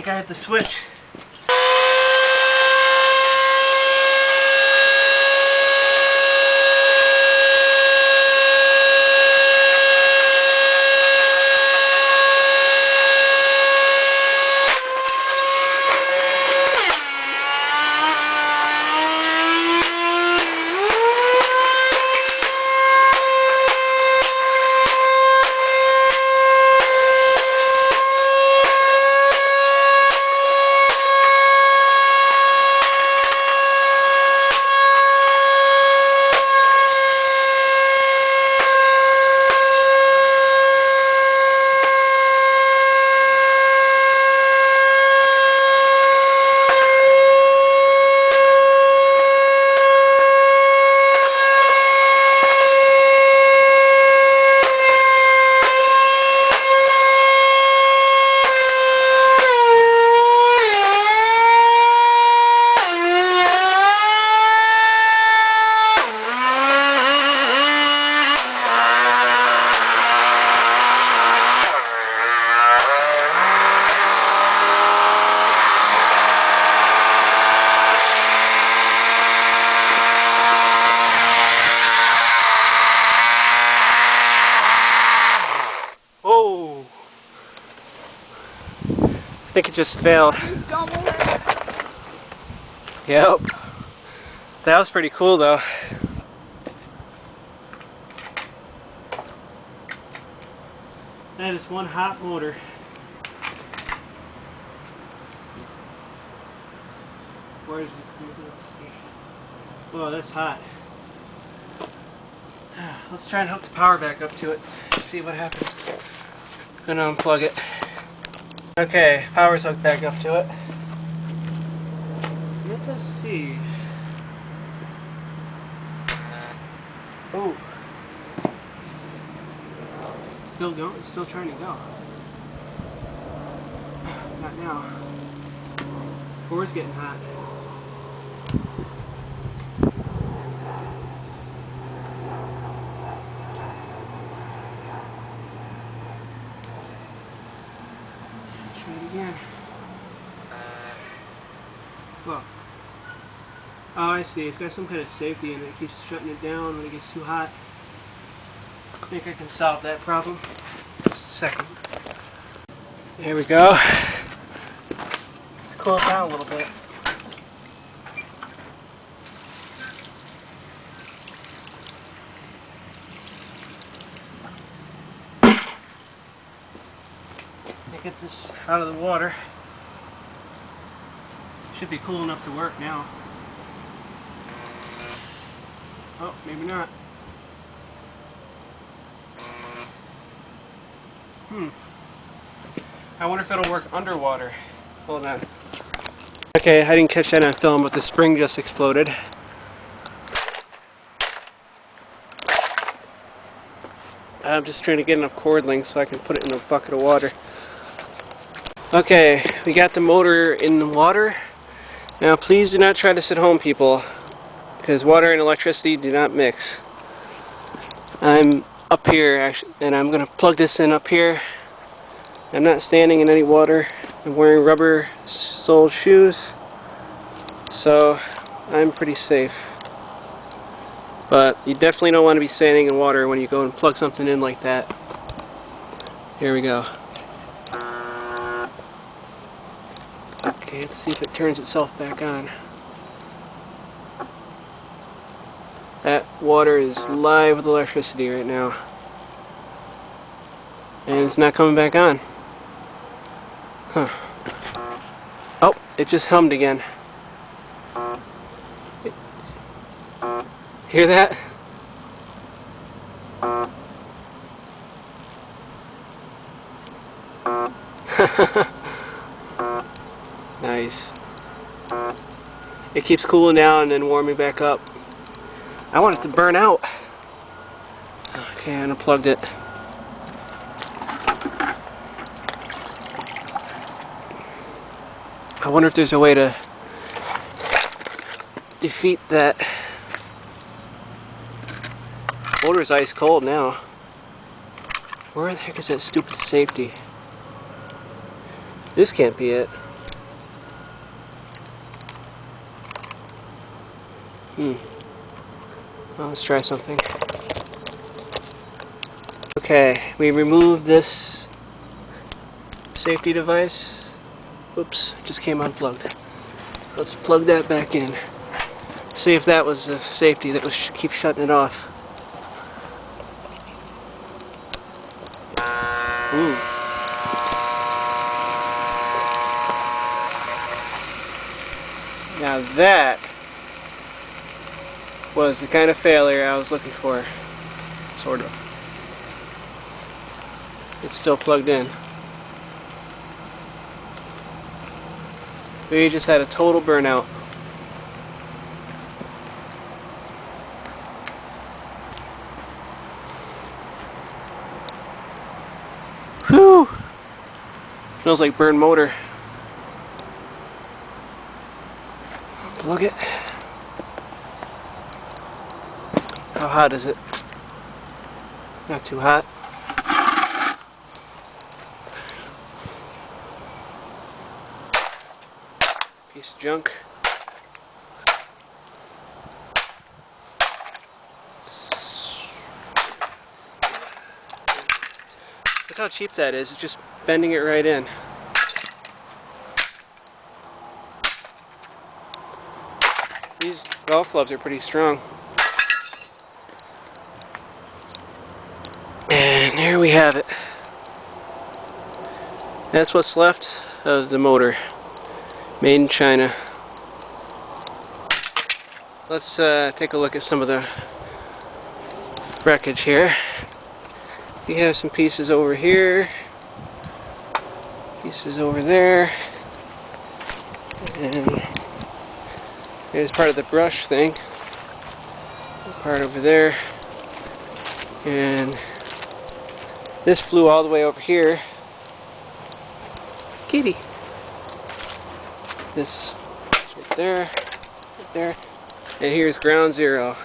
think I hit the switch. Oh! I think it just failed. Yep. That was pretty cool though. That is one hot motor. Where is this? Oh, that's hot. Let's try and hook the power back up to it. See what happens. Gonna unplug it. Okay, power's hooked back up to it. Let us see. Oh. It's still going, it's still trying to go. Not now. Board's getting hot. Try it again. Whoa. Oh, I see. It's got some kind of safety in it. It keeps shutting it down when it gets too hot. I think I can solve that problem. Just a second. There we go. Let's cool it down a little bit. Get this out of the water. Should be cool enough to work now. Oh, maybe not. I wonder if it'll work underwater. Hold on. Okay, I didn't catch that on film, but the spring just exploded. I'm just trying to get enough cord length so I can put it in a bucket of water. Okay, we got the motor in the water. Now please do not try this at home, people, because water and electricity do not mix. I'm up here actually, and I'm going to plug this in up here. I'm not standing in any water. I'm wearing rubber-soled shoes, so I'm pretty safe. But you definitely don't want to be standing in water when you go and plug something in like that. Here we go. Okay, let's see if it turns itself back on. That water is live with electricity right now. And it's not coming back on. Huh. Oh, it just hummed again. Hear that? Nice. It keeps cooling down and then warming back up. I want it to burn out. Okay, I unplugged it. I wonder if there's a way to defeat that. Motor's ice cold now. Where the heck is that stupid safety? This can't be it. Well, let's try something. Okay, we removed this safety device. Oops, it just came unplugged. Let's plug that back in. See if that was the safety that was keep shutting it off. Ooh. Now that was the kind of failure I was looking for, sort of. It's still plugged in. We just had a total burnout. Whew! Smells like burned motor. Plug it. How hot is it? Not too hot. Piece of junk. Look how cheap that is. It's just bending it right in. These golf gloves are pretty strong. And there we have it. That's what's left of the motor. Made in China. Let's take a look at some of the wreckage here. We have some pieces over here, pieces over there, and there's part of the brush thing, part over there, and this flew all the way over here. Kitty. This right there, and here's ground zero.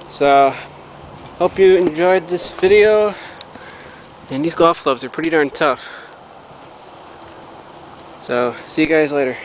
So, hope you enjoyed this video, and these golf gloves are pretty darn tough. So, see you guys later.